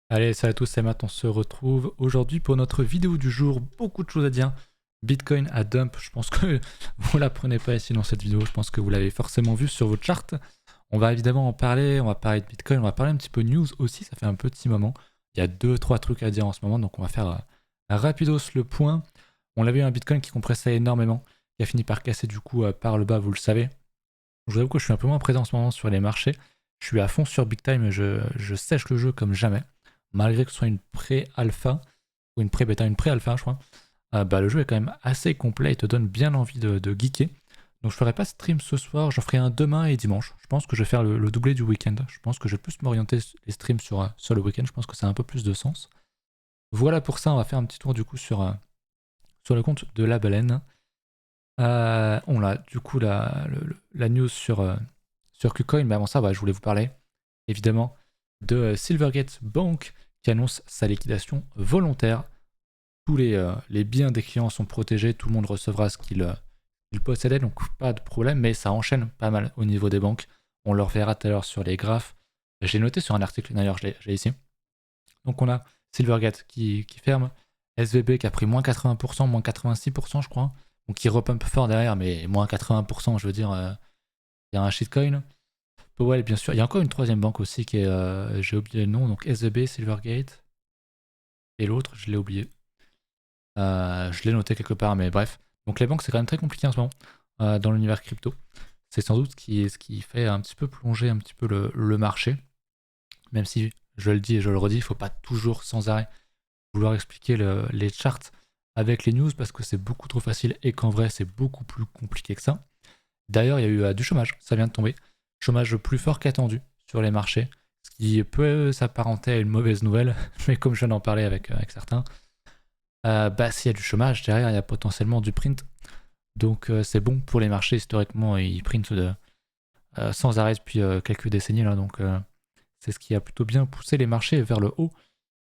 Allez, salut à tous, c'est Matt, on se retrouve aujourd'hui pour notre vidéo du jour. Beaucoup de choses à dire. Bitcoin à dump, je pense que vous la prenez pas ici dans cette vidéo, je pense que vous l'avez forcément vu sur votre chart. On va évidemment en parler, on va parler de Bitcoin, on va parler un petit peu news aussi, ça fait un petit moment. Il y a 2-3 trucs à dire en ce moment, donc on va faire rapidos le point. On avait un Bitcoin qui compressait énormément, qui a fini par casser du coup par le bas, vous le savez. Je vous avoue que je suis un peu moins présent en ce moment sur les marchés. Je suis à fond sur Big Time, je sèche le jeu comme jamais. Malgré que ce soit une pré-alpha, ou une pré-bêta, une pré-alpha, je crois, bah, le jeu est quand même assez complet et te donne bien envie de geeker. Donc je ferai pas stream ce soir, j'en ferai un demain et dimanche. Je pense que je vais faire le doublé du week-end. Je pense que je vais plus m'orienter les streams sur le week-end. Je pense que ça a un peu plus de sens. Voilà pour ça, on va faire un petit tour du coup sur le compte de la baleine. On a du coup la news sur KuCoin, mais avant ça, je voulais vous parler évidemment de Silvergate Bank qui annonce sa liquidation volontaire. Tous les biens des clients sont protégés, tout le monde recevra ce qu'il possédait, donc pas de problème, mais ça enchaîne pas mal au niveau des banques. On le reverra tout à l'heure sur les graphes. J'ai noté sur un article, d'ailleurs, je l'ai ici. Donc on a Silvergate qui ferme, SVB qui a pris moins 80%, moins 86%, je crois. Donc qui repump fort derrière, mais moins 80%, je veux dire, il y a un shitcoin. Powell, bien sûr. Il y a encore une troisième banque aussi qui est, j'ai oublié le nom, donc SVB, Silvergate. Et l'autre, je l'ai oublié. Je l'ai noté quelque part, mais bref. Donc les banques, c'est quand même très compliqué en ce moment dans l'univers crypto. C'est sans doute ce qui fait un petit peu plonger un petit peu le marché. Même si, je le dis et je le redis, il ne faut pas toujours sans arrêt vouloir expliquer les charts avec les news parce que c'est beaucoup trop facile et qu'en vrai, c'est beaucoup plus compliqué que ça. D'ailleurs, il y a eu du chômage, ça vient de tomber. Chômage plus fort qu'attendu sur les marchés, ce qui peut s'apparenter à une mauvaise nouvelle, mais comme je viens d'en parler avec certains, s'il y a du chômage, derrière, il y a potentiellement du print. Donc c'est bon pour les marchés, historiquement, ils printent sans arrêt depuis quelques décennies. Là, donc c'est ce qui a plutôt bien poussé les marchés vers le haut.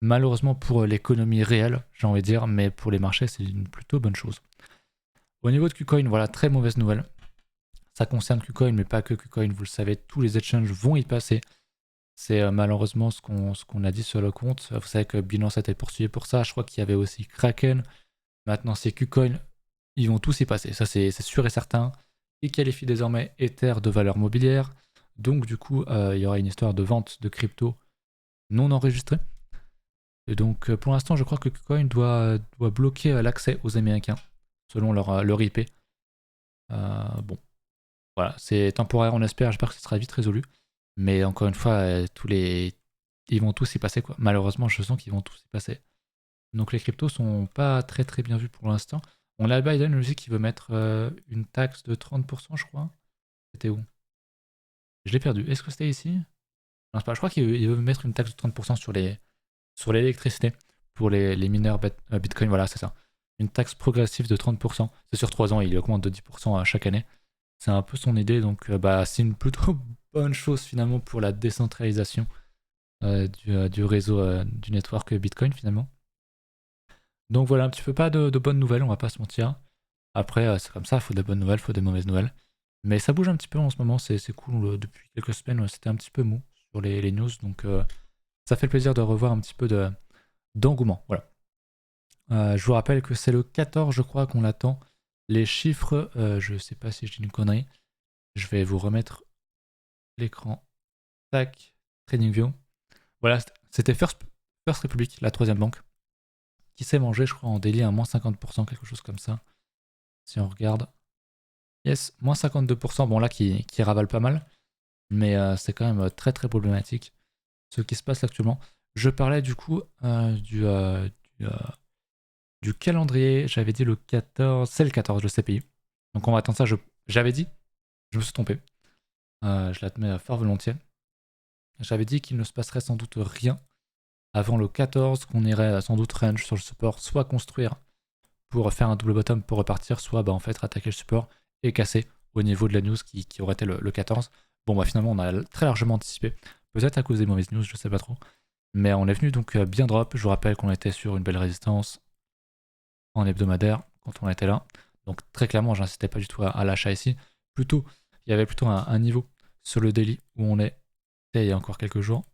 Malheureusement pour l'économie réelle, j'ai envie de dire, mais pour les marchés, c'est une plutôt bonne chose. Au niveau de KuCoin, voilà, très mauvaise nouvelle. Ça concerne KuCoin, mais pas que KuCoin, vous le savez, tous les exchanges vont y passer. C'est malheureusement ce qu'on a dit sur le compte. Vous savez que Binance a été poursuivi pour ça. Je crois qu'il y avait aussi Kraken. Maintenant, c'est KuCoin. Ils vont tous y passer. Ça, c'est sûr et certain. Ils qualifient désormais Ether de valeur mobilière. Donc, du coup, il y aura une histoire de vente de crypto non enregistrée. Et donc, pour l'instant, je crois que KuCoin doit bloquer l'accès aux Américains, selon leur IP. Bon, voilà, c'est temporaire, on espère. J'espère que ce sera vite résolu. Mais encore une fois, ils vont tous y passer, quoi. Malheureusement, je sens qu'ils vont tous y passer. Donc les cryptos sont pas très très bien vus pour l'instant. On a Biden aussi qui veut mettre une taxe de 30%, je crois. C'était où? Je l'ai perdu. Est-ce que c'était ici? Non, c'est pas. Je crois qu'il veut mettre une taxe de 30% sur l'électricité pour les mineurs Bitcoin. Voilà, c'est ça. Une taxe progressive de 30%. C'est sur 3 ans, il augmente de 10% à chaque année. C'est un peu son idée, donc c'est une plutôt bonne chose finalement pour la décentralisation du réseau du network Bitcoin finalement. Donc voilà, un petit peu pas de bonnes nouvelles, on va pas se mentir. Après, c'est comme ça, il faut des bonnes nouvelles, il faut des mauvaises nouvelles. Mais ça bouge un petit peu en ce moment, c'est cool. Depuis quelques semaines, c'était un petit peu mou sur les news, donc ça fait plaisir de revoir un petit peu d'engouement. Voilà. Je vous rappelle que c'est le 14, je crois, qu'on attend. Les chiffres, je sais pas si je dis une connerie. Je vais vous remettre l'écran. Tac, TradingView. Voilà, c'était First Republic, la troisième banque, qui s'est mangé, je crois, en daily à moins 50%, quelque chose comme ça. Si on regarde. Yes, moins 52%, bon là qui ravale pas mal, mais c'est quand même très très problématique ce qui se passe actuellement. Je parlais du coup du calendrier, j'avais dit le 14, c'est le 14 le CPI. Donc on va attendre ça, j'avais dit, je me suis trompé, je l'admets fort volontiers. J'avais dit qu'il ne se passerait sans doute rien avant le 14, qu'on irait sans doute range sur le support, soit construire pour faire un double bottom pour repartir, soit en fait attaquer le support et casser au niveau de la news qui aurait été le 14. Bon finalement on a très largement anticipé, peut-être à cause des mauvaises news, je sais pas trop. Mais on est venu donc bien drop, je vous rappelle qu'on était sur une belle résistance en hebdomadaire quand on était là. Donc très clairement j'insistais pas du tout à l'achat ici. Plutôt, il y avait plutôt un niveau sur le daily où on était il y a encore quelques jours.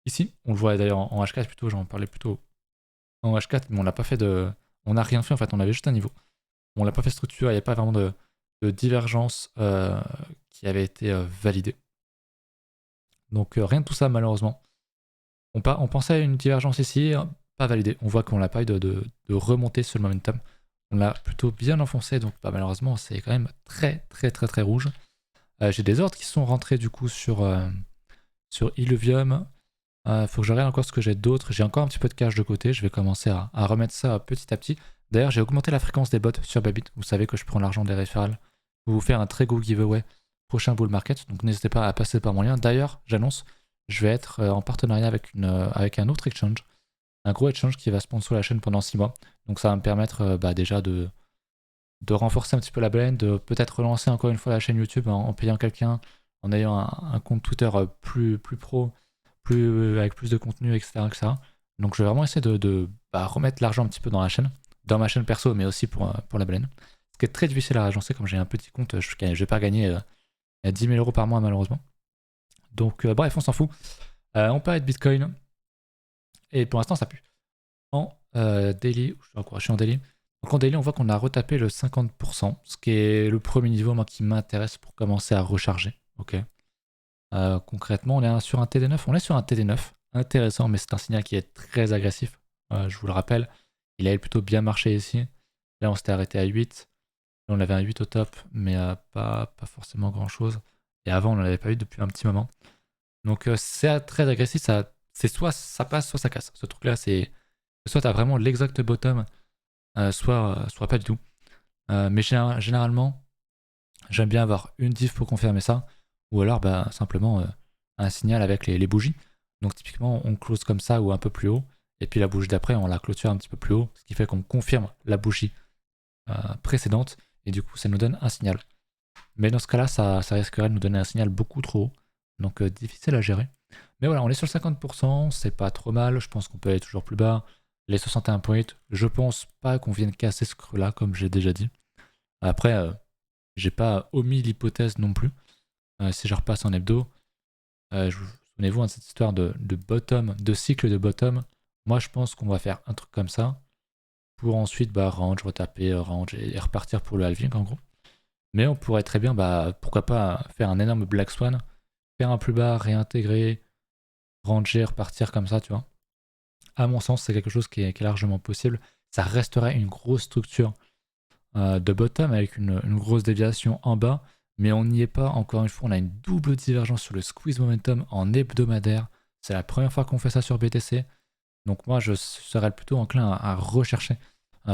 Ici, on le voit d'ailleurs en H4 plutôt, j'en parlais plutôt en H4, mais on n'a pas fait de. On n'a rien fait en fait, on avait juste un niveau. On l'a pas fait structure, il n'y a pas vraiment de divergence qui avait été validée. Donc rien de tout ça malheureusement. On pensait à une divergence ici, pas validée. On voit qu'on n'a pas eu de remontée sur le momentum. On l'a plutôt bien enfoncé, donc bah, malheureusement c'est quand même très rouge. J'ai des ordres qui sont rentrés du coup sur Illuvium. Faut que je regarde encore ce que j'ai d'autre. J'ai encore un petit peu de cash de côté. Je vais commencer à remettre ça petit à petit. D'ailleurs, j'ai augmenté la fréquence des bots sur Bybit. Vous savez que je prends l'argent des référals pour vous faire un très gros giveaway prochain bull market. Donc n'hésitez pas à passer par mon lien. D'ailleurs, j'annonce, je vais être en partenariat avec un autre exchange. Un gros exchange qui va sponsor la chaîne pendant 6 mois. Donc ça va me permettre déjà de renforcer un petit peu la blend, de peut-être relancer encore une fois la chaîne YouTube en payant quelqu'un, en ayant un compte Twitter plus pro, avec plus de contenu, etc. Donc je vais vraiment essayer de remettre l'argent un petit peu dans ma chaîne perso, mais aussi pour la blend. Ce qui est très difficile à agencer, comme j'ai un petit compte, je vais pas gagner 10 000 € par mois malheureusement. Donc bref, on s'en fout. On parlait de Bitcoin, et pour l'instant ça pue. En daily, je suis en daily. Donc en daily, on voit qu'on a retapé le 50%, ce qui est le premier niveau moi, qui m'intéresse pour commencer à recharger. Ok. Concrètement, on est sur un TD9. On est sur un TD9, intéressant, mais c'est un signal qui est très agressif. Je vous le rappelle, il avait plutôt bien marché ici. Là, on s'était arrêté à 8. Là, on avait un 8 au top, mais pas forcément grand-chose. Et avant, on n'en avait pas eu depuis un petit moment. Donc c'est très agressif. C'est soit ça passe, soit ça casse. Ce truc-là, c'est soit tu as vraiment l'exact bottom, soit pas du tout. Mais généralement, j'aime bien avoir une diff pour confirmer ça, ou alors simplement un signal avec les bougies. Donc typiquement, on close comme ça ou un peu plus haut, et puis la bougie d'après, on la clôture un petit peu plus haut, ce qui fait qu'on confirme la bougie précédente, et du coup, ça nous donne un signal. Mais dans ce cas-là, ça risquerait de nous donner un signal beaucoup trop haut, donc difficile à gérer. Mais voilà, on est sur le 50%, c'est pas trop mal, je pense qu'on peut aller toujours plus bas. Les 61.8, je pense pas qu'on vienne casser ce creux-là, comme j'ai déjà dit. Après, j'ai pas omis l'hypothèse non plus. Si je repasse en hebdo, souvenez-vous de cette histoire de bottom, de cycle de bottom. Moi, je pense qu'on va faire un truc comme ça pour ensuite range, retaper, range et repartir pour le halving en gros. Mais on pourrait très bien, pourquoi pas, faire un énorme Black Swan, faire un plus bas, réintégrer, ranger, repartir comme ça, tu vois. À mon sens, c'est quelque chose qui est largement possible. Ça resterait une grosse structure de bottom avec une grosse déviation en bas, mais on n'y est pas. Encore une fois, on a une double divergence sur le squeeze momentum en hebdomadaire. C'est la première fois qu'on fait ça sur BTC. Donc moi, je serais plutôt enclin à rechercher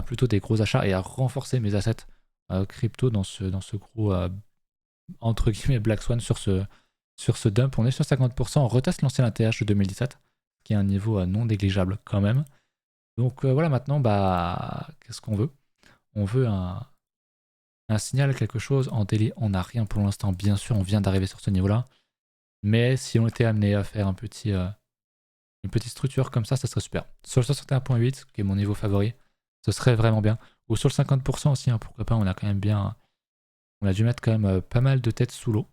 plutôt des gros achats et à renforcer mes assets crypto dans ce gros entre guillemets Black Swan sur ce dump. On est sur 50%, on reteste l'ancien ATH de 2017, qui est un niveau non négligeable quand même. Donc voilà, maintenant, qu'est-ce qu'on veut? On veut un signal, quelque chose. En daily, on n'a rien pour l'instant. Bien sûr, on vient d'arriver sur ce niveau-là. Mais si on était amené à faire une petite structure comme ça serait super. Sur le 61.8, qui est mon niveau favori, ce serait vraiment bien. Ou sur le 50% aussi, hein, pourquoi pas, on a quand même bien. On a dû mettre quand même pas mal de têtes sous l'eau.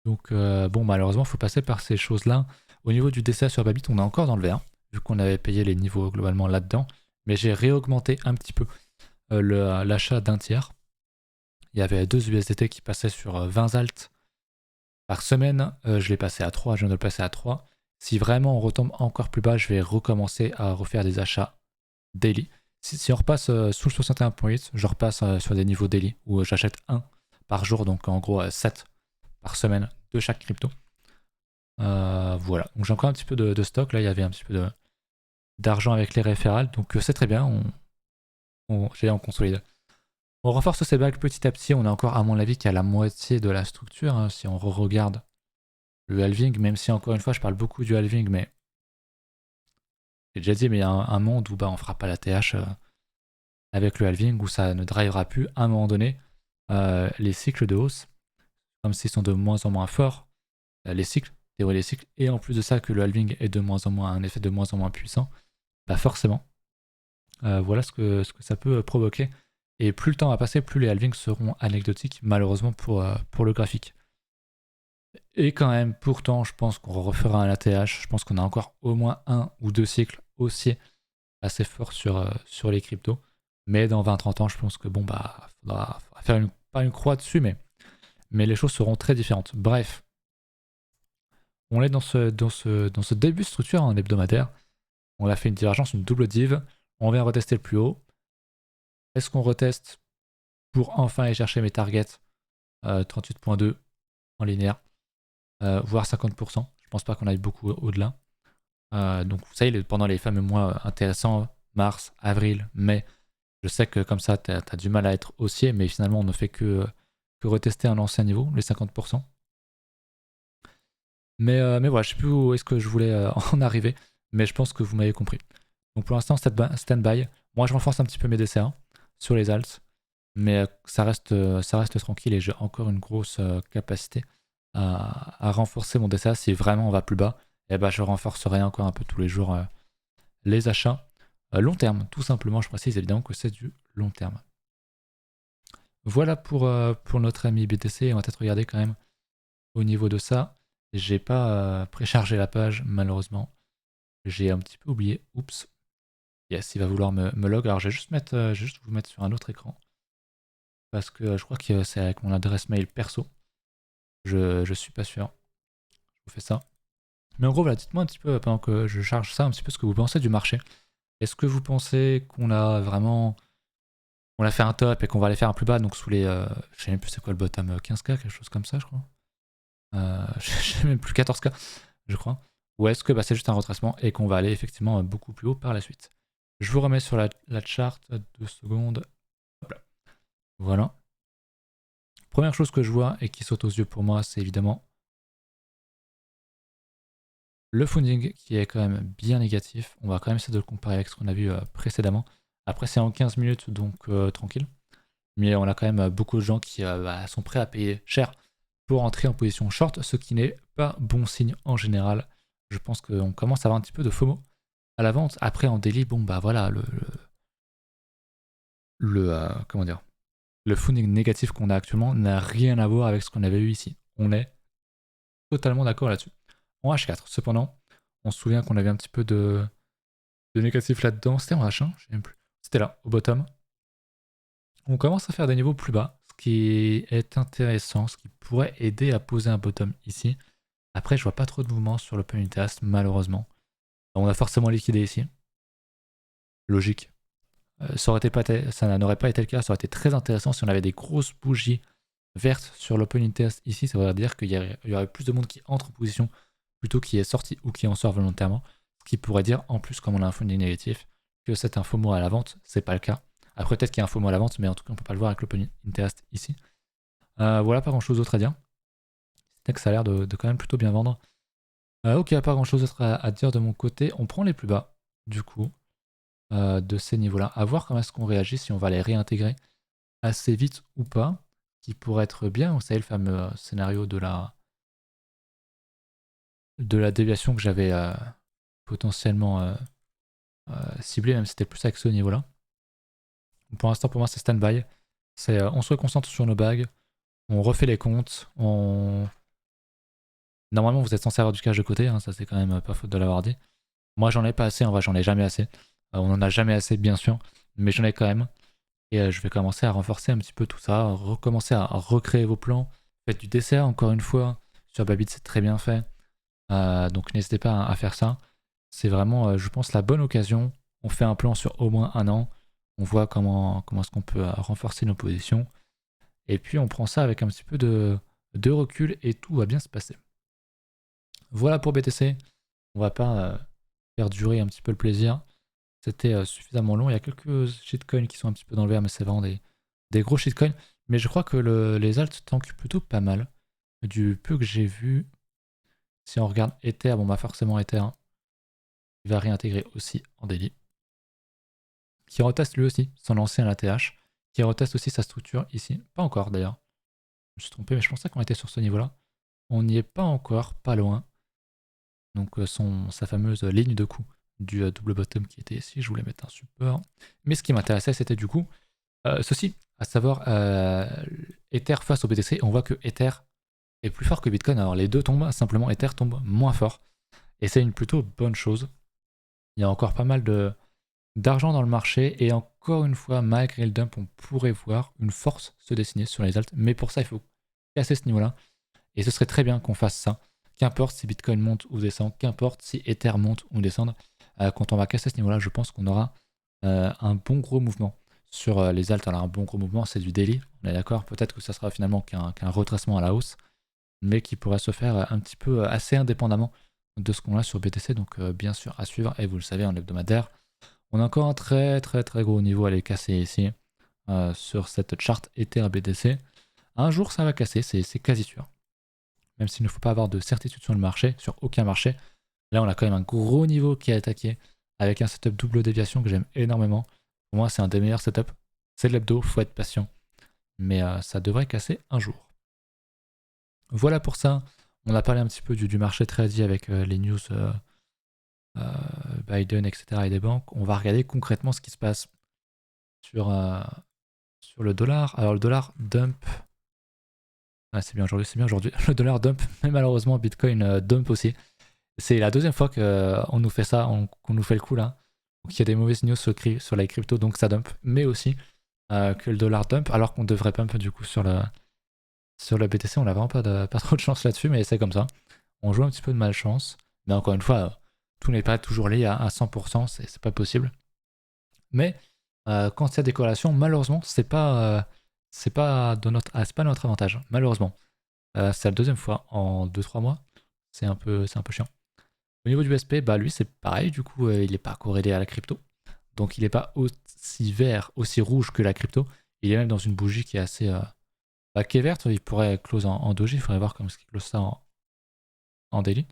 Donc malheureusement, il faut passer par ces choses-là. Au niveau du DCA sur Bybit, on est encore dans le vert, vu qu'on avait payé les niveaux globalement là-dedans. Mais j'ai réaugmenté un petit peu l'achat d'un tiers. Il y avait 2 USDT qui passaient sur 20 alt par semaine. Je l'ai passé à 3, je viens de le passer à 3. Si vraiment on retombe encore plus bas, je vais recommencer à refaire des achats daily. Si on repasse sous le 61.8, je repasse sur des niveaux daily où j'achète 1 par jour, donc en gros 7 par semaine de chaque crypto. Voilà, donc j'ai encore un petit peu de stock. Là, il y avait un petit peu d'argent avec les référals, donc c'est très bien. On consolide. On renforce ces bagues petit à petit. On est encore, à mon avis, qu'à la moitié de la structure. Hein, si on regarde le halving, même si encore une fois, je parle beaucoup du halving, mais j'ai déjà dit, mais il y a un monde où on fera pas la TH avec le halving, où ça ne drivera plus à un moment donné les cycles de hausse, comme s'ils sont de moins en moins forts, les cycles, théorie des cycles, et en plus de ça, que le halving est de moins en moins un effet de moins en moins puissant, forcément, voilà ce que ça peut provoquer. Et plus le temps va passer, plus les halvings seront anecdotiques, malheureusement pour le graphique. Et quand même, pourtant, je pense qu'on refera un ATH. Je pense qu'on a encore au moins 1 ou 2 cycles haussiers assez forts sur les cryptos. Mais dans 20-30 ans, je pense que bon, bah, faudra faire pas une croix dessus, mais les choses seront très différentes. Bref, on est dans ce début de structure en hebdomadaire. On a fait une divergence, une double div. On vient retester le plus haut. Est-ce qu'on reteste pour enfin aller chercher mes targets 38.2 en linéaire, voire 50%. Je pense pas qu'on aille beaucoup au-delà. Donc vous savez, pendant les fameux mois intéressants, mars, avril, mai, je sais que comme ça, tu as du mal à être haussier, mais finalement, on ne fait que retester un ancien niveau, les 50%. Mais voilà, je sais plus où est-ce que je voulais en arriver, mais je pense que vous m'avez compris. Donc pour l'instant, stand-by. Moi, je renforce un petit peu mes DCA sur les alts, mais ça reste tranquille et j'ai encore une grosse capacité à renforcer mon DCA. Si vraiment on va plus bas, et ben, je renforcerai encore un peu tous les jours les achats. Long terme, tout simplement, je précise évidemment que c'est du long terme. Voilà pour notre ami BTC. On va peut-être regarder quand même au niveau de ça. J'ai pas préchargé la page, malheureusement. J'ai un petit peu oublié. Oups. Yes, il va vouloir me log. Alors je vais juste vous mettre sur un autre écran. Parce que je crois que c'est avec mon adresse mail perso. Je suis pas sûr. Je vous fais ça. Mais en gros, voilà, dites-moi un petit peu, pendant que je charge ça, un petit peu ce que vous pensez du marché. Est-ce que vous pensez qu'on a vraiment... On a fait un top et qu'on va aller faire un plus bas, donc sous les... je sais même plus c'est quoi le bottom, 15K, quelque chose comme ça, je crois. Je sais même plus, 14K, je crois. Ou est-ce que bah, c'est juste un retracement et qu'on va aller effectivement beaucoup plus haut par la suite. Je vous remets sur la chart, 2 secondes. Hop là. Voilà. Première chose que je vois et qui saute aux yeux pour moi, c'est évidemment le funding qui est quand même bien négatif. On va quand même essayer de le comparer avec ce qu'on a vu précédemment. Après, c'est en 15 minutes, donc tranquille. Mais on a quand même beaucoup de gens qui bah, sont prêts à payer cher pour entrer en position short, ce qui n'est pas bon signe en général. Je pense qu'on commence à avoir un petit peu de FOMO à la vente. Après, en daily, bon, bah voilà, comment dire, le funding négatif qu'on a actuellement n'a rien à voir avec ce qu'on avait eu ici. On est totalement d'accord là-dessus. En H4, cependant, on se souvient qu'on avait un petit peu de négatif là-dedans. C'était en H1, je sais même plus. C'était là, au bottom. On commence à faire des niveaux plus bas, ce qui est intéressant, ce qui pourrait aider à poser un bottom ici. Après, je vois pas trop de mouvement sur l'open interest, malheureusement. On a forcément liquidé ici. Logique. Ça n'aurait pas été le cas, ça aurait été très intéressant si on avait des grosses bougies vertes sur l'open interest ici. Ça voudrait dire qu'il y aurait plus de monde qui entre en position plutôt qui est sorti ou qui en sort volontairement. Ce qui pourrait dire, en plus, comme on a un funding négatif, que c'est un FOMO à la vente. C'est pas le cas. Après, peut-être qu'il y a un FOMO à la vente, mais en tout cas, on peut pas le voir avec l'open interest ici. Voilà, pas grand chose d'autre à dire. C'est que ça a l'air de quand même plutôt bien vendre. Ok, pas grand chose d'autre à dire de mon côté. On prend les plus bas, du coup, de ces niveaux-là. À voir comment est-ce qu'on réagit, si on va les réintégrer assez vite ou pas. Qui pourrait être bien. Vous savez, le fameux scénario de la déviation que j'avais potentiellement ciblé, même si c'était plus avec ce niveau-là. Pour l'instant, pour moi, c'est stand-by. On se concentre sur nos bagues, on refait les comptes, Normalement, vous êtes censé avoir du cash de côté, hein, ça c'est quand même pas faute de l'avoir dit. Moi, j'en ai pas assez, en vrai, j'en ai jamais assez. On en a jamais assez, bien sûr, mais j'en ai quand même. Et je vais commencer à renforcer un petit peu tout ça, recommencer à recréer vos plans. Faites du dessert, encore une fois. Sur Babit, c'est très bien fait. Donc n'hésitez pas à faire ça. C'est vraiment, je pense, la bonne occasion. On fait un plan sur au moins un an. On voit comment est-ce qu'on peut renforcer nos positions. Et puis on prend ça avec un petit peu de recul et tout va bien se passer. Voilà pour BTC. On va pas faire durer un petit peu le plaisir. C'était suffisamment long. Il y a quelques shitcoins qui sont un petit peu dans le vert, mais c'est vraiment des gros shitcoins. Mais je crois que les alts tankent plutôt pas mal. Du peu que j'ai vu, si on regarde Ether, bon bah forcément Ether, hein, il va réintégrer aussi en daily. Qui reteste lui aussi son ancien ATH. Qui reteste aussi sa structure ici. Pas encore d'ailleurs. Je me suis trompé, mais je pensais qu'on était sur ce niveau-là. On n'y est pas encore, pas loin. Donc sa fameuse ligne de coup du double bottom qui était ici, je voulais mettre un support. Mais ce qui m'intéressait, c'était du coup ceci, à savoir Ether face au BTC. On voit que Ether est plus fort que Bitcoin. Alors les deux tombent, simplement Ether tombe moins fort. Et c'est une plutôt bonne chose. Il y a encore pas mal d'argent dans le marché. Et encore une fois, malgré le dump, on pourrait voir une force se dessiner sur les alts. Mais pour ça, il faut casser ce niveau-là. Et ce serait très bien qu'on fasse ça. Qu'importe si Bitcoin monte ou descend, qu'importe si Ether monte ou descend. Quand on va casser ce niveau-là, je pense qu'on aura un bon gros mouvement sur les alts. Alors un bon gros mouvement, c'est du daily, on est d'accord. Peut-être que ça sera finalement qu'un retracement à la hausse, mais qui pourrait se faire un petit peu assez indépendamment de ce qu'on a sur BTC. Donc bien sûr à suivre. Et vous le savez, en hebdomadaire, on a encore un très gros niveau à aller casser ici sur cette charte Ether BTC. Un jour ça va casser, c'est quasi sûr. Même s'il ne faut pas avoir de certitude sur le marché, sur aucun marché. Là, on a quand même un gros niveau qui est attaqué avec un setup double déviation que j'aime énormément. Pour moi, c'est un des meilleurs setups. C'est de l'hebdo, faut être patient. Mais ça devrait casser un jour. Voilà pour ça. On a parlé un petit peu du marché trading avec les news Biden, etc. et des banques. On va regarder concrètement ce qui se passe sur le dollar. Alors, le dollar dump. Ah, c'est bien aujourd'hui, c'est bien aujourd'hui. Le dollar dump, mais malheureusement, Bitcoin dump aussi. C'est la deuxième fois qu'on nous fait ça, qu'on nous fait le coup là. Donc il y a des mauvaises news sur la crypto, donc ça dump. Mais aussi que le dollar dump, alors qu'on devrait pump du coup sur le BTC. On n'a vraiment pas trop de chance là-dessus, mais c'est comme ça. On joue un petit peu de malchance. Mais encore une fois, tout n'est pas toujours lié à 100%, c'est pas possible. Mais quand il y a des corrélations, malheureusement, c'est pas c'est pas notre avantage, malheureusement. C'est la deuxième fois en 2-3 mois. C'est un peu chiant. Au niveau du SP, bah lui c'est pareil, du coup il n'est pas corrélé à la crypto. Donc il n'est pas aussi vert, aussi rouge que la crypto. Il est même dans une bougie qui est assez... qui est verte, il pourrait close en doji, il faudrait voir comment est-ce qu'il close ça en daily.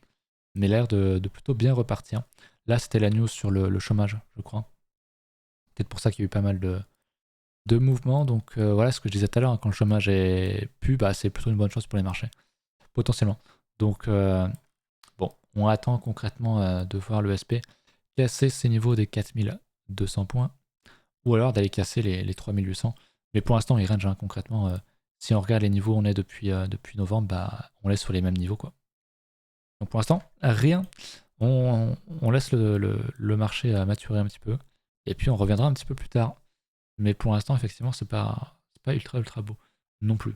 Mais l'air de plutôt bien repartir. Là c'était la news sur le chômage, je crois. Peut-être pour ça qu'il y a eu pas mal de mouvements. Donc voilà ce que je disais tout à l'heure, hein, quand le chômage est pu, bah, c'est plutôt une bonne chose pour les marchés, potentiellement. Donc bon, on attend concrètement de voir le SP casser ces niveaux des 4200 points, ou alors d'aller casser les 3800. Mais pour l'instant, il range, hein, concrètement. Si on regarde les niveaux où on est depuis novembre, bah, on laisse sur les mêmes niveaux, quoi. Donc pour l'instant, rien. On laisse le marché maturer un petit peu, et puis on reviendra un petit peu plus tard. Mais pour l'instant, effectivement, c'est pas ultra beau non plus.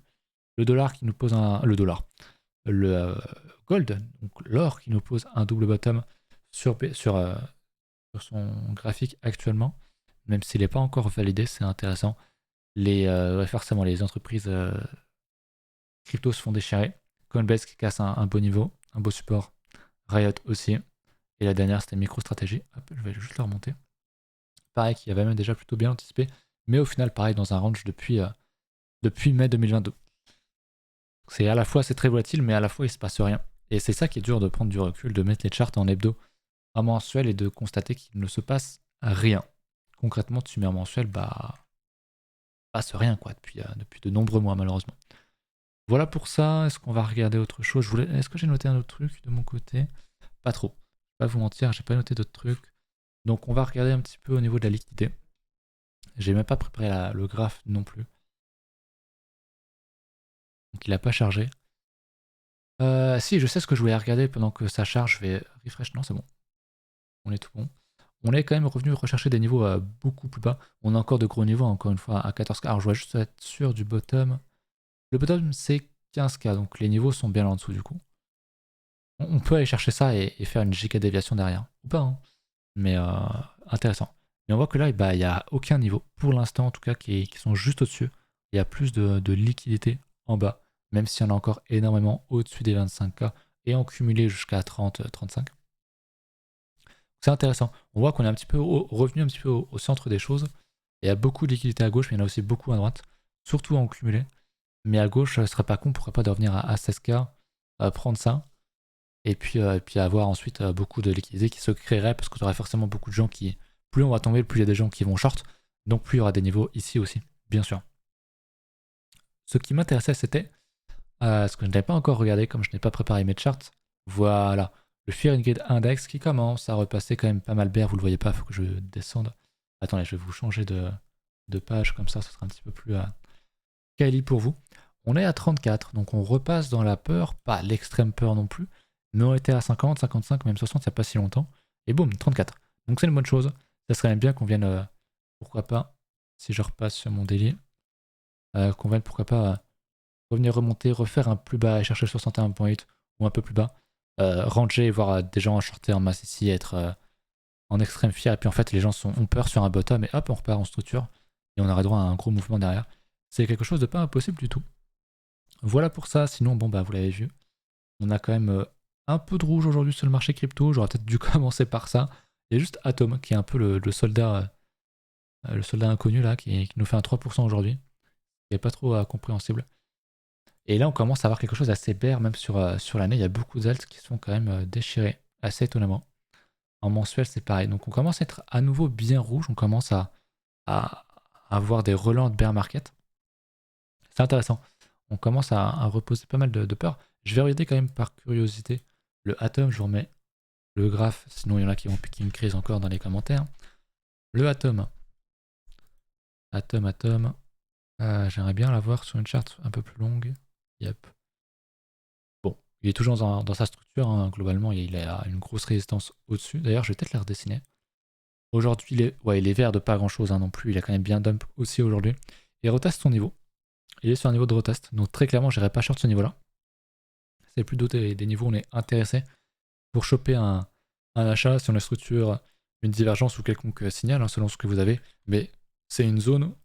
Le dollar qui nous pose le gold, donc l'or qui nous pose un double bottom sur son graphique actuellement, même s'il n'est pas encore validé, c'est intéressant. Forcément, les entreprises crypto se font déchirer. Coinbase qui casse un beau niveau, un beau support. Riot aussi. Et la dernière, c'était MicroStrategy. Hop, je vais juste la remonter. Pareil, qui avait même déjà plutôt bien anticipé. Mais au final, pareil, dans un range depuis mai 2022. C'est à la fois, c'est très volatile, mais à la fois, il se passe rien. Et c'est ça qui est dur de prendre du recul, de mettre les charts en hebdo, en mensuel et de constater qu'il ne se passe rien. Concrètement, tu mets en mensuel, bah, passe rien quoi depuis de nombreux mois malheureusement. Voilà pour ça. Est-ce qu'on va regarder autre chose? Est-ce que j'ai noté un autre truc de mon côté? Pas trop. Je vais pas vous mentir, j'ai pas noté d'autres trucs. Donc on va regarder un petit peu au niveau de la liquidité. J'ai même pas préparé le graphe non plus. Donc il a pas chargé. Si, je sais ce que je voulais regarder pendant que ça charge. Je vais refresh. Non, c'est bon. On est tout bon. On est quand même revenu rechercher des niveaux beaucoup plus bas. On a encore de gros niveaux, encore une fois, à 14K. Alors je dois juste être sûr du bottom. Le bottom, c'est 15K, donc les niveaux sont bien en dessous du coup. On peut aller chercher ça et faire une giga déviation derrière. Ou pas, hein. Mais intéressant. Mais on voit que là, bah, il n'y a aucun niveau, pour l'instant en tout cas, qui sont juste au-dessus. Il y a plus de liquidité en bas, même s'il y en a encore énormément au-dessus des 25K et en cumulé jusqu'à 30-35. C'est intéressant. On voit qu'on est un petit peu revenu un petit peu au centre des choses. Il y a beaucoup de liquidité à gauche, mais il y en a aussi beaucoup à droite, surtout en cumulé. Mais à gauche, ce serait pas con, pourquoi pas de revenir à 16K, prendre ça, et puis avoir ensuite beaucoup de liquidités qui se créeraient, parce que tu aurais forcément beaucoup de gens qui... Plus on va tomber, plus il y a des gens qui vont short, donc plus il y aura des niveaux ici aussi, bien sûr. Ce qui m'intéressait, c'était, ce que je n'avais pas encore regardé, comme je n'ai pas préparé mes charts, voilà, le Fear and Greed Index qui commence à repasser quand même pas mal vert, vous le voyez pas, il faut que je descende. Attendez, je vais vous changer de page, comme ça, ce sera un petit peu plus quali pour vous. On est à 34, donc on repasse dans la peur, pas l'extrême peur non plus, mais on était à 50, 55, même 60 il n'y a pas si longtemps, et boum, 34. Donc c'est une bonne chose, ça serait même bien qu'on vienne, pourquoi pas, si je repasse sur mon daily, qu'on vienne pourquoi pas revenir remonter, refaire un plus bas et chercher le 61.8 ou un peu plus bas, ranger et voir des gens shorter en masse ici, être en extrême fier, et puis en fait les gens ont peur sur un bottom, et hop, on repart en structure, et on aura droit à un gros mouvement derrière. C'est quelque chose de pas impossible du tout. Voilà pour ça, sinon bon bah vous l'avez vu, on a quand même un peu de rouge aujourd'hui sur le marché crypto, j'aurais peut-être dû commencer par ça. Il y a juste Atom qui est un peu le soldat inconnu là, qui nous fait un 3% aujourd'hui, qui n'est pas trop compréhensible. Et là on commence à avoir quelque chose d'assez bear, même sur l'année, il y a beaucoup d'alts qui sont quand même déchirés, assez étonnamment. En mensuel c'est pareil, donc on commence à être à nouveau bien rouge, on commence à avoir des relents de bear market. C'est intéressant. On commence à reposer pas mal de peur. Je vais regarder quand même par curiosité le Atom, je vous remets le graphe, sinon il y en a qui vont piquer une crise encore dans les commentaires. Le Atom. Atom. J'aimerais bien l'avoir sur une charte un peu plus longue. Yep. Bon, il est toujours dans sa structure, hein. Globalement, il a une grosse résistance au-dessus. D'ailleurs, je vais peut-être la redessiner. Aujourd'hui, il est vert de pas grand-chose non plus. Il a quand même bien dump aussi aujourd'hui. Il reteste son niveau. Il est sur un niveau de retest. Donc très clairement, j'irai pas short ce niveau-là. C'est plutôt des niveaux où on est intéressé pour choper un achat si on a structure, une divergence ou quelconque signal, hein, selon ce que vous avez. Mais c'est une zone où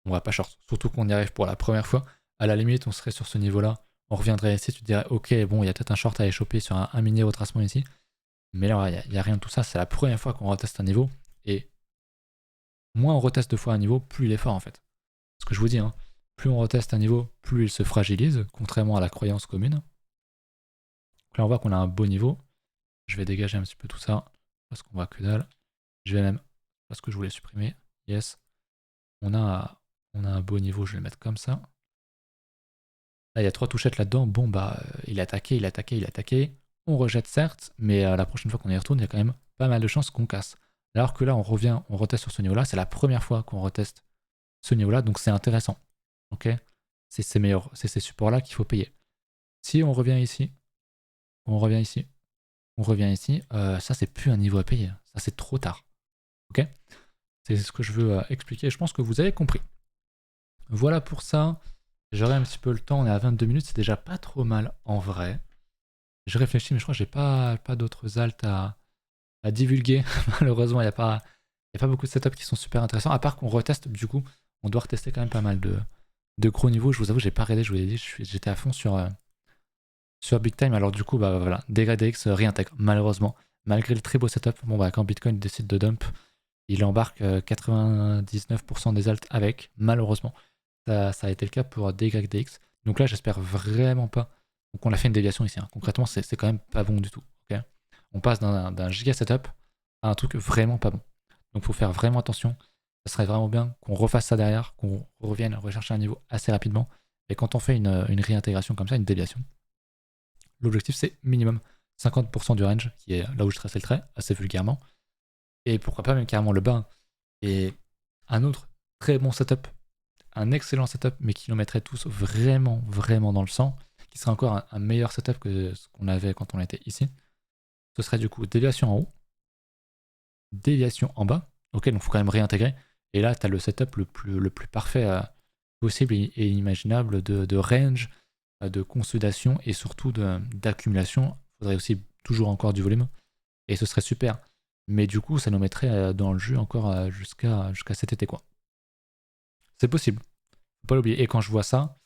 on va pas short. Surtout qu'on y arrive pour la première fois. À la limite, on serait sur ce niveau-là. On reviendrait ici, tu te dirais, ok, bon, il y a peut-être un short à aller choper sur un mini retracement ici. Mais là, il n'y a rien de tout ça. C'est la première fois qu'on reteste un niveau. Et moins on reteste de fois un niveau, plus il est fort en fait. Ce que je vous dis, hein, plus on reteste un niveau, plus il se fragilise, contrairement à la croyance commune. Donc là, on voit qu'on a un beau niveau. Je vais dégager un petit peu tout ça, parce qu'on voit que dalle. Je vais même, parce que je voulais supprimer, yes. On a un beau niveau, je vais le mettre comme ça. Là, il y a 3 touchettes là-dedans. Bon, bah, il a attaqué. On rejette certes, mais la prochaine fois qu'on y retourne, il y a quand même pas mal de chances qu'on casse. Alors que là, on revient, on reteste sur ce niveau-là. C'est la première fois qu'on reteste ce niveau-là, donc c'est intéressant. Ok, c'est ces supports-là qu'il faut payer. Si on revient ici, ça c'est plus un niveau à payer. Ça c'est trop tard. Ok, c'est ce que je veux expliquer. Je pense que vous avez compris. Voilà pour ça. J'aurai un petit peu le temps. On est à 22 minutes, c'est déjà pas trop mal en vrai. Je réfléchis, mais je crois que j'ai pas d'autres alts à divulguer. Malheureusement, il n'y a pas beaucoup de setups qui sont super intéressants. À part qu'on reteste, du coup, on doit retester quand même pas mal de gros niveaux. Je vous avoue, j'ai pas regardé, je vous l'ai dit, j'étais à fond sur Big Time. Alors du coup, bah voilà, DGDX réintègre, malheureusement. Malgré le très beau setup, bon bah quand Bitcoin décide de dump, il embarque 99% des alts avec, malheureusement. Ça a été le cas pour DYDX. Donc là, j'espère vraiment pas. Donc on a fait une déviation ici, hein. Concrètement, c'est quand même pas bon du tout. Okay, on passe d'un giga setup à un truc vraiment pas bon. Donc il faut faire vraiment attention. Ça serait vraiment bien qu'on refasse ça derrière, qu'on revienne rechercher un niveau assez rapidement. Et quand on fait une réintégration comme ça, une déviation, l'objectif c'est minimum 50% du range, qui est là où je traçais le trait, assez vulgairement. Et pourquoi pas même carrément le bas. Et un autre très bon setup, un excellent setup, mais qui nous mettrait tous vraiment, vraiment dans le sang, qui serait encore un meilleur setup que ce qu'on avait quand on était ici. Ce serait du coup déviation en haut, déviation en bas. Ok, donc il faut quand même réintégrer. Et là, tu as le setup le plus parfait possible et imaginable de range, de consolidation et surtout d'accumulation. Il faudrait aussi toujours encore du volume. Et ce serait super. Mais du coup, ça nous mettrait dans le jus encore jusqu'à cet été, quoi. C'est possible. Faut pas l'oublier. Et quand je vois ça,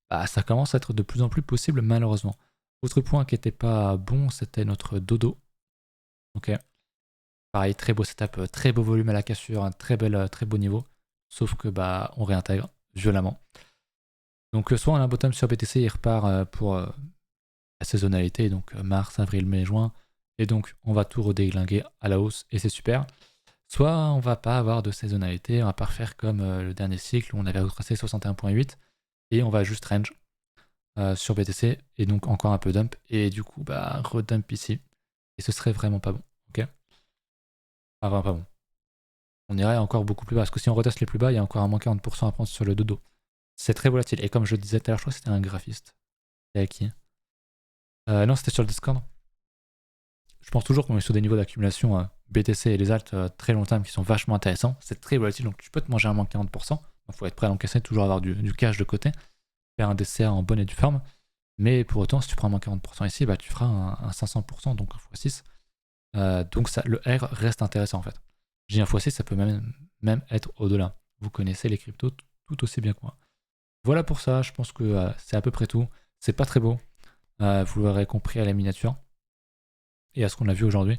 bah, ça commence à être de plus en plus possible, malheureusement. Autre point qui était pas bon, c'était notre dodo. Ok. Pareil, très beau setup, très beau volume à la cassure, un très beau niveau. Sauf que bah on réintègre violemment. Donc soit on a un bottom sur BTC, il repart pour la saisonnalité, donc mars, avril, mai, juin. Et donc on va tout redéglinguer à la hausse et c'est super. Soit on va pas avoir de saisonnalité, on va pas refaire comme le dernier cycle où on avait retracé 61.8 et on va juste range sur BTC et donc encore un peu dump et du coup bah redump ici et ce serait vraiment pas bon. Ok, enfin pas bon. On irait encore beaucoup plus bas parce que si on reteste les plus bas, il y a encore un moins 40% à prendre sur le dodo. C'est très volatile. Et comme je le disais tout à l'heure, je crois que c'était un graphiste. C'était à qui Non, c'était sur le Discord. Je pense toujours qu'on est sur des niveaux d'accumulation BTC et les alts très long terme qui sont vachement intéressants. C'est très volatile, donc tu peux te manger un moins 40%. Donc il faut être prêt à l'encaisser, toujours avoir du cash de côté, faire un DCA en bonne et due forme. Mais pour autant, si tu prends un moins 40% ici, bah, tu feras un 500%, donc un x6. Donc ça, le R reste intéressant en fait. J'ai un x6, ça peut même être au-delà. Vous connaissez les cryptos tout aussi bien que moi. Voilà pour ça, je pense que c'est à peu près tout. C'est pas très beau, vous l'aurez compris à la miniature et à ce qu'on a vu aujourd'hui.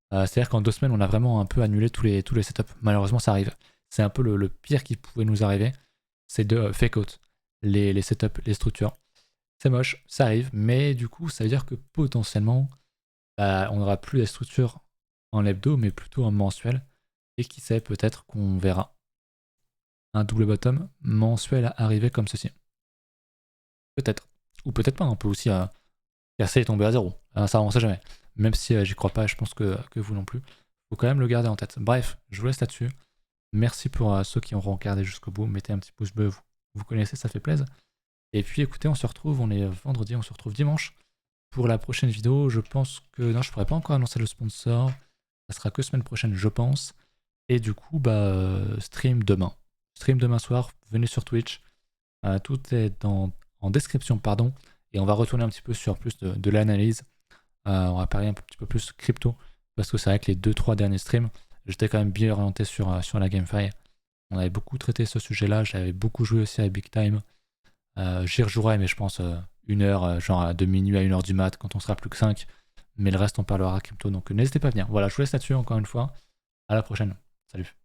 C'est-à-dire qu'en 2 semaines, on a vraiment un peu annulé tous les setups. Malheureusement, ça arrive. C'est un peu le pire qui pouvait nous arriver, c'est de fake out les setups, les structures. C'est moche, ça arrive, mais du coup, ça veut dire que potentiellement, on n'aura plus les structures en hebdo, mais plutôt en mensuel. Et qui sait, peut-être qu'on verra un double bottom mensuel arriver comme ceci. Peut-être. Ou peut-être pas, on peut aussi casser et tomber à zéro. Ça, on sait jamais. Même si j'y crois pas, je pense que vous non plus. Faut quand même le garder en tête. Bref, je vous laisse là-dessus. Merci pour ceux qui auront regardé jusqu'au bout. Mettez un petit pouce bleu, vous connaissez, ça fait plaisir. Et puis écoutez, on se retrouve, on est vendredi, on se retrouve dimanche pour la prochaine vidéo. Je pense que non, je pourrais pas encore annoncer le sponsor. Ça sera que semaine prochaine, je pense. Et du coup, stream demain. Stream demain soir, venez sur Twitch. Tout est en description, pardon. Et on va retourner un petit peu sur plus de l'analyse. On va parler un petit peu plus crypto. Parce que c'est vrai que les 2-3 derniers streams, j'étais quand même bien orienté sur la GameFi. On avait beaucoup traité ce sujet-là. J'avais beaucoup joué aussi à Big Time. J'y rejouerai, mais je pense 1 heure, genre de minuit à 1h du mat, quand on sera plus que 5. Mais le reste, on parlera crypto. Donc n'hésitez pas à venir. Voilà, je vous laisse là-dessus encore une fois. À la prochaine. Salut.